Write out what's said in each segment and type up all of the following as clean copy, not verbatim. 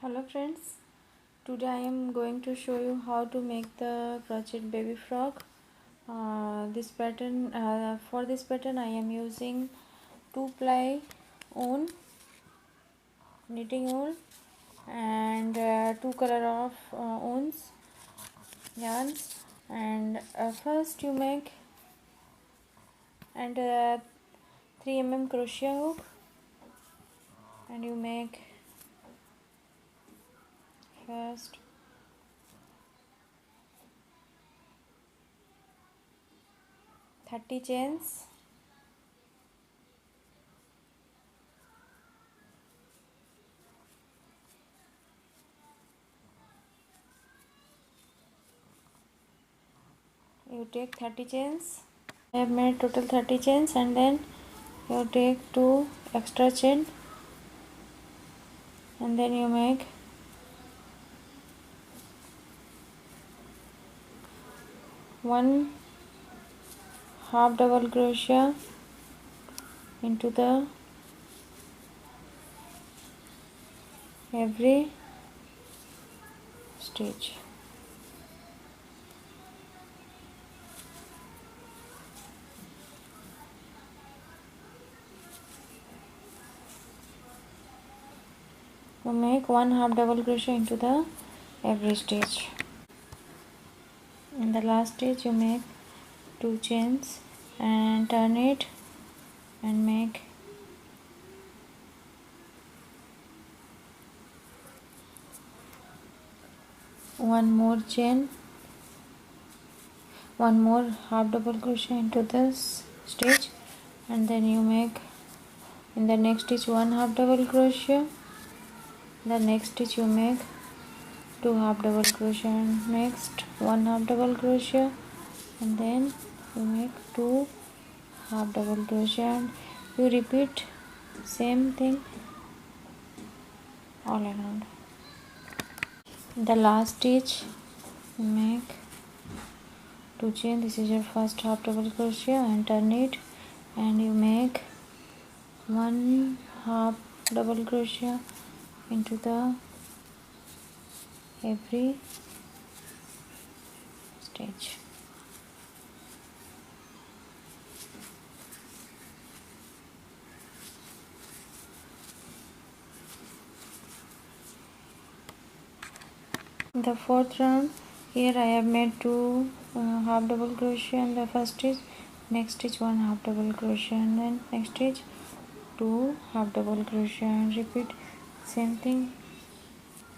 Hello friends, today I am going to show you how to make the crochet baby frog. For this pattern I am using 2-ply wool, knitting wool, and two color of yarns. And first you make and 3 mm crochet hook, and you make first 30 chains. You take 30 chains. I have made total 30 chains, and then you take 2 extra chain, and then you make one half double crochet into the every stitch. You make one half double crochet into the every stitch. In the last stitch you make 2 chains and turn it and make one more chain, one more half double crochet into this stitch, and then you make in the next stitch one half double crochet. The next stitch you make 2 half double crochet, and next 1 half double crochet, and then you make 2 half double crochet, and you repeat same thing all around. In the last stitch you make 2 chain. This is your first half double crochet, and turn it and you make 1 half double crochet into the every stitch. In the fourth round, here I have made 2 half double crochet in the first stitch, next stitch 1 half double crochet, and then next stitch 2 half double crochet, and repeat same thing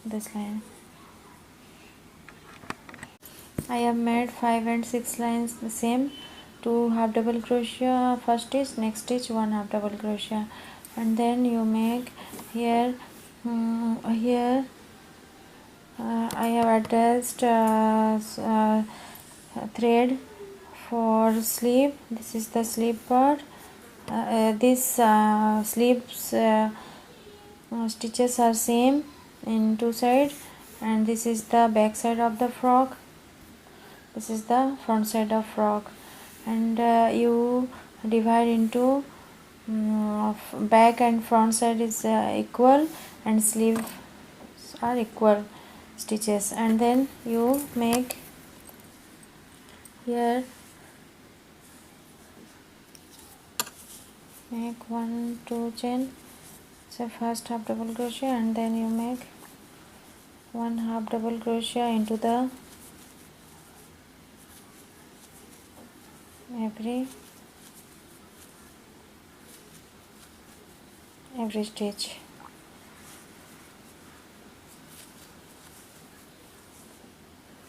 this line. I have made 5 and 6 lines the same. 2 half double crochet first stitch, next stitch 1 half double crochet, and then you make here I have attached thread for sleeve. This is the sleeve part. This sleeves stitches are same in two sides, and this is the back side of the frog, this is the front side of frog, and you divide into back and front side is equal, and sleeves are equal stitches, and then you make here make 1 2 chain, so first half double crochet, and then you make 1 half double crochet into the every stitch.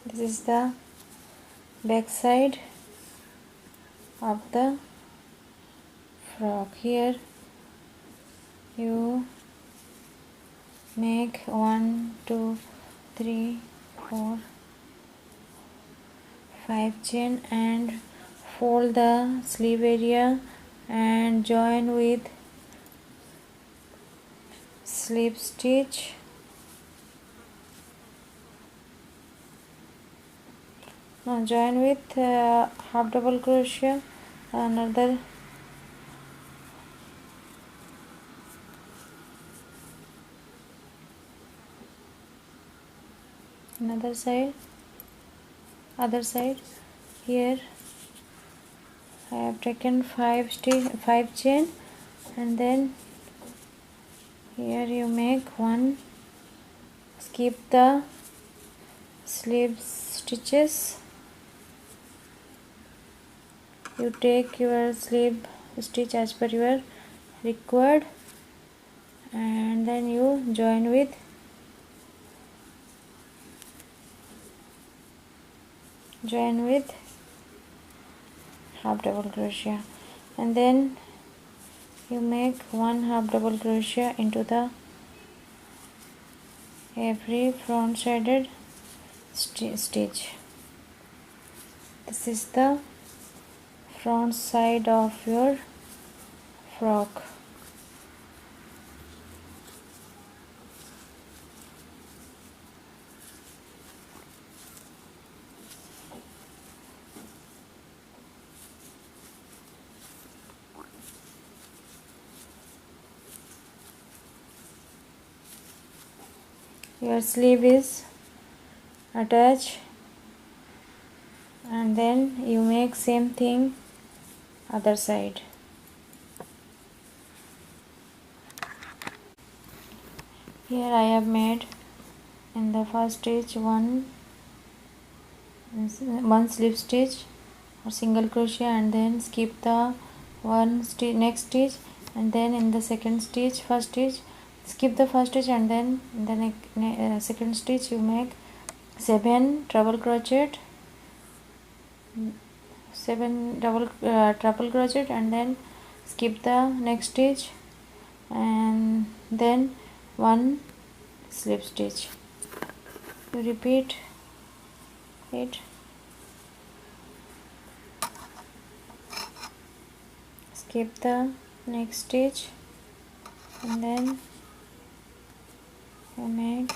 This is the back side of the frog. Here you make 1 2 3 4 5 chain and fold the sleeve area and join with slip stitch. Now join with half double crochet another another side, other side. Here I have taken 5 chain, and then here you make one, skip the slip stitches. You take your slip stitch as per your required, and then you join with half double crochet, and then you make one half double crochet into the every front sided stitch. This is the front side of your frock. Your sleeve is attached, and then you make same thing other side. Here I have made in the first stitch one slip stitch or single crochet, and then skip the next stitch, and then in the second stitch, first stitch, skip the first stitch, and then in the second stitch you make 7 treble crochet, 7 triple crochet, and then skip the next stitch, and then one slip stitch. You repeat it. Skip the next stitch, and then you make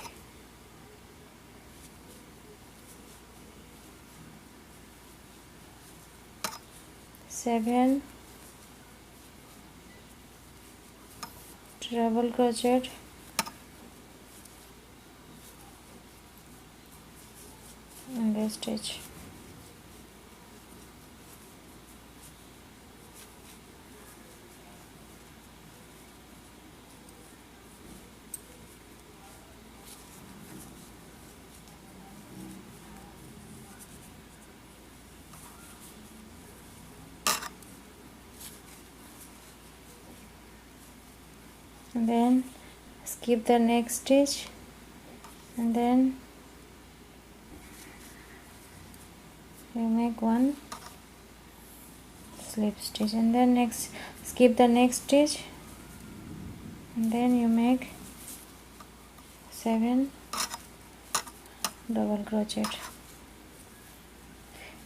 7 treble crochet in this stitch. And then skip the next stitch, and then you make one slip stitch, and then next skip the next stitch, and then you make 7 double crochet.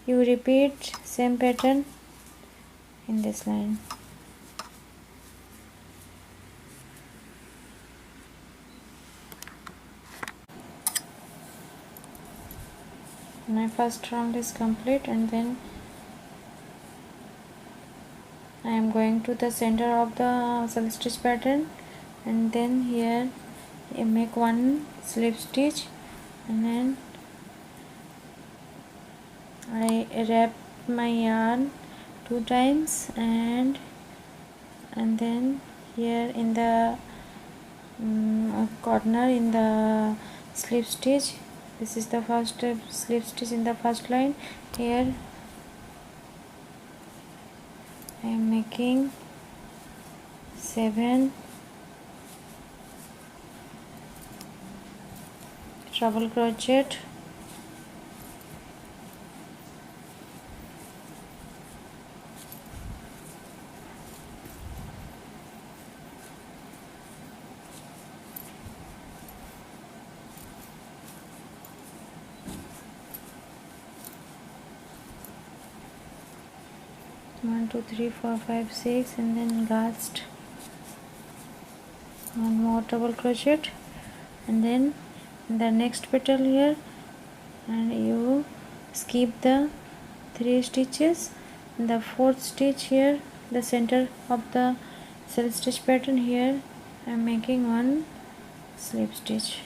You repeat same pattern in this line. My first round is complete, and then I am going to the center of the self stitch pattern, and then here I make one slip stitch, and then I wrap my yarn 2 times, and then here in the corner in the slip stitch, this is the first slip stitch in the first line. Here I am making 7 treble crochet, one, 2, 3, 4, 5, 6, and then last one more double crochet, and then the next petal here, and you skip the 3 stitches. In the 4th stitch here, the center of the self stitch pattern, here I am making one slip stitch,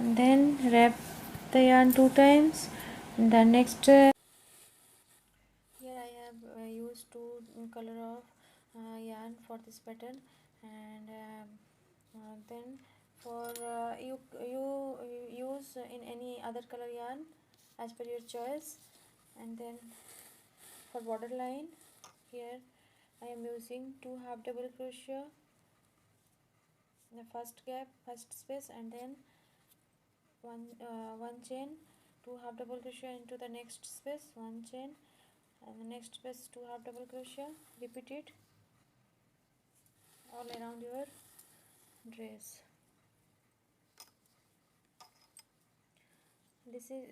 and then wrap the yarn 2 times. The next here I have used two color of yarn for this pattern, and then for you use in any other color yarn as per your choice. And then for border line, here I am using 2 half double crochet in the first space, and then one chain, 2 half double crochet into the next space, one chain, and the next space 2 half double crochet. Repeat it all around your dress.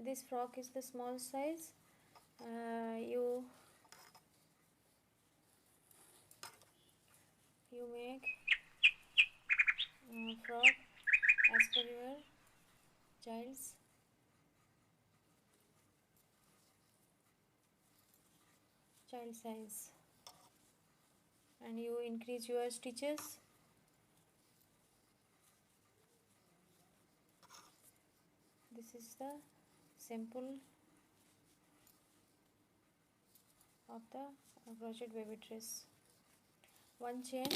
This frock is the small size. You make frock as per your child's child size, and you increase your stitches. This is the sample of the crochet baby dress. One chain,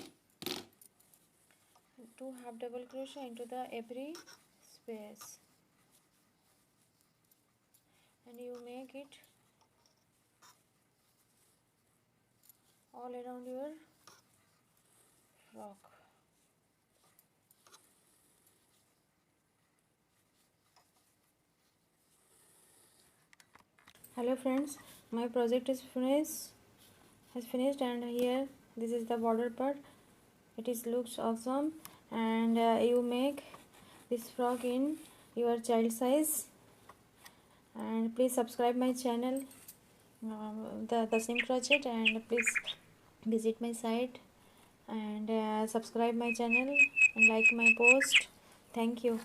2 half double crochet into the every space, and you make it all around your frock. Hello friends, my project is finished, and here this is the border part. It is looks awesome, and you make this frock in your child size. And please subscribe my channel, the same crochet, and please visit my site and subscribe my channel and like my post. Thank you.